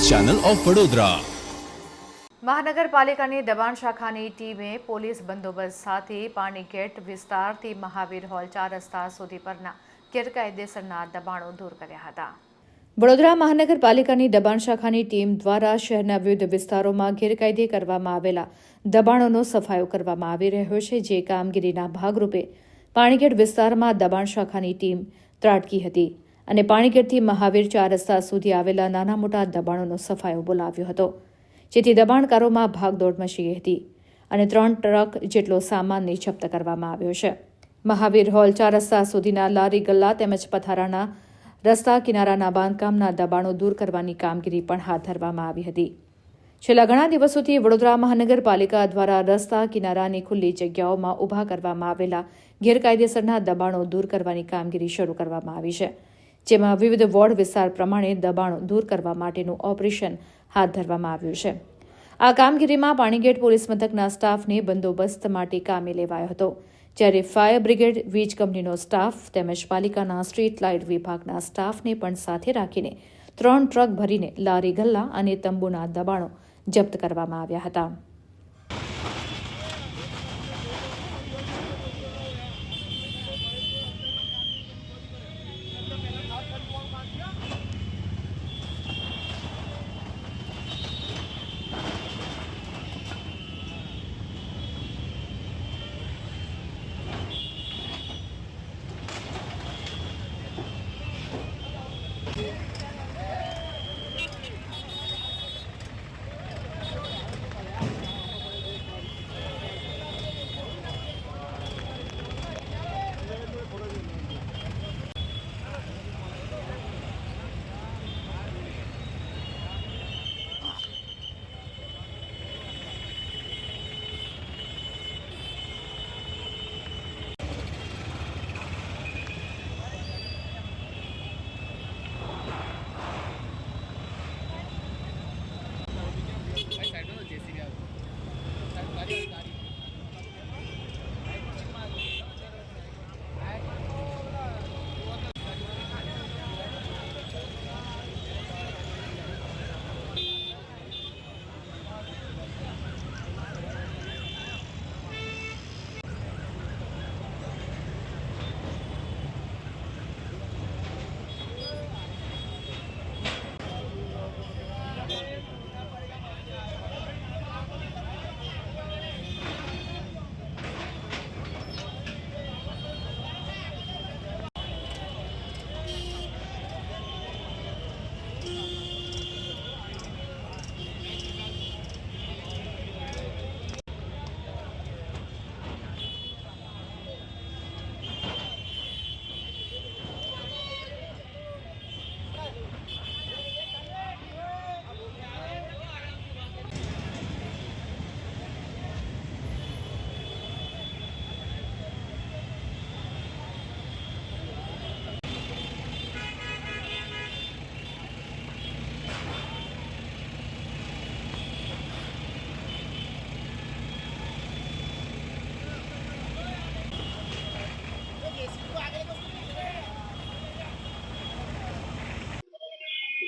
Channel of Vadodara. મહાનગરપાલિકાની દબાણ શાખાની ટીમે પોલીસ બંદોબસ્ત સાથે પાણીગેટ વિસ્તારથી મહાવીર હોલ 4 રસ્તા સુધી પરના ગેરકાયદેસરના દબાણો દૂર કર્યા હતા। વડોદરા મહાનગરપાલિકાની દબાણ શાખાની ટીમ દ્વારા શહેરના વિવિધ વિસ્તારોમાં ગેરકાયદે કરવામાં આવેલા દબાણોનો સફાયો કરવામાં આવી રહ્યો છે। જે કામગીરીના ભાગરૂપે પાણીગેટ વિસ્તારમાં દબાણ શાખાની ટીમ ત્રાટકી હતી અને પાણીગેટથી મહાવીર 4 રસ્તા સુધી આવેલા નાના મોટા દબાણોનો સફાયો બોલાવ્યો હતો, જેથી દબાણકારોમાં ભાગદોડ મચી ગઈ હતી અને 3 ટ્રક જેટલો સામાનને જપ્ત કરવામાં આવ્યો છે। મહાવીર હોલ 4 રસ્તા સુધીના લારી ગલ્લા તેમજ પથારાના રસ્તા કિનારાના બાંધકામના દબાણો દૂર કરવાની કામગીરી પણ હાથ ધરવામાં આવી હતી। છેલ્લા ઘણા દિવસોથી વડોદરા મહાનગરપાલિકા દ્વારા રસ્તા કિનારાની ખુલ્લી જગ્યાઓમાં ઊભા કરવામાં આવેલા ગેરકાયદેસરના દબાણો દૂર કરવાની કામગીરી શરૂ કરવામાં આવી છે, જેમાં વિવિધ વોર્ડ વિસ્તાર પ્રમાણે દબાણો દૂર કરવા માટેનું ઓપરેશન હાથ ધરવામાં આવ્યું છે। આ કામગીરીમાં પાણીગેટ પોલીસ મથકના સ્ટાફને બંદોબસ્ત માટે કામે લેવાયો હતો, જ્યારે ફાયર બ્રિગેડ, વીજ કંપનીનો સ્ટાફ તેમજ પાલિકાના સ્ટ્રીટ લાઇટ વિભાગના સ્ટાફને પણ સાથે રાખીને 3 ટ્રક ભરીને લારી ગલ્લા અને તંબુના દબાણો જપ્ત કરવામાં આવ્યા હતા।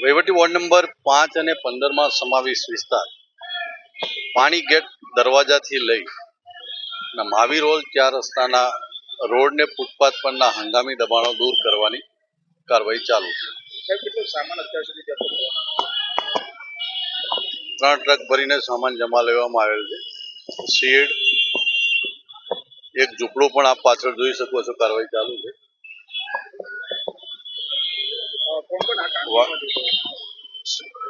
વહીવટી વોર્ડ નંબર 5 અને 15 સમાવેશ વિસ્તાર પાણીગેટ દરવાજાથી લઈ મહાવીર હોલ 4 રસ્તાના રોડ ને ફૂટપાથ પરના હંગામી દબાણો દૂર કરવાની કાર્યવાહી ચાલુ છે। કેટલો સામાન અત્યાર સુધી જપ્ત કરવામાં? 3 ટ્રક ભરીને સામાન જમા લેવામાં આવેલ છે। શેડ, એક ઝૂંપડું પણ આપ પાછળ જોઈ શકો છો, કાર્યવાહી ચાલુ છે।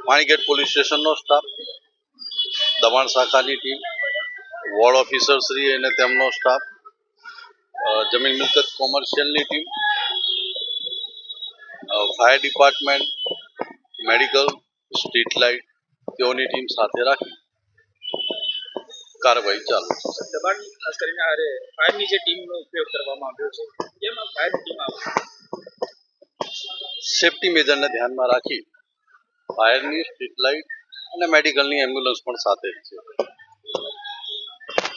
પાણીગેટ પોલીસ સ્ટેશનનો સ્ટાફ, દબાણ શાખાની ટીમ, વોર્ડ ઓફિસર શ્રી અને તેમનો સ્ટાફ, જમીન મિલકત કોમર્શિયલની team, fire department, medical, street light તેઓની ટીમ સાથે રાખી કાર્યવાહી ચાલુ છે। દબાણ ખાસ કરીને ફાયરની જે ટીમનો ઉપયોગ કરવામાં આવ્યો છે, જેમાં ફાયર ટીમ સેફટી મેજરને ધ્યાનમાં રાખી ફાયરની, સ્ટ્રીટ લાઇટ અને મેડિકલની એમ્બ્યુલન્સ પણ સાથે છે।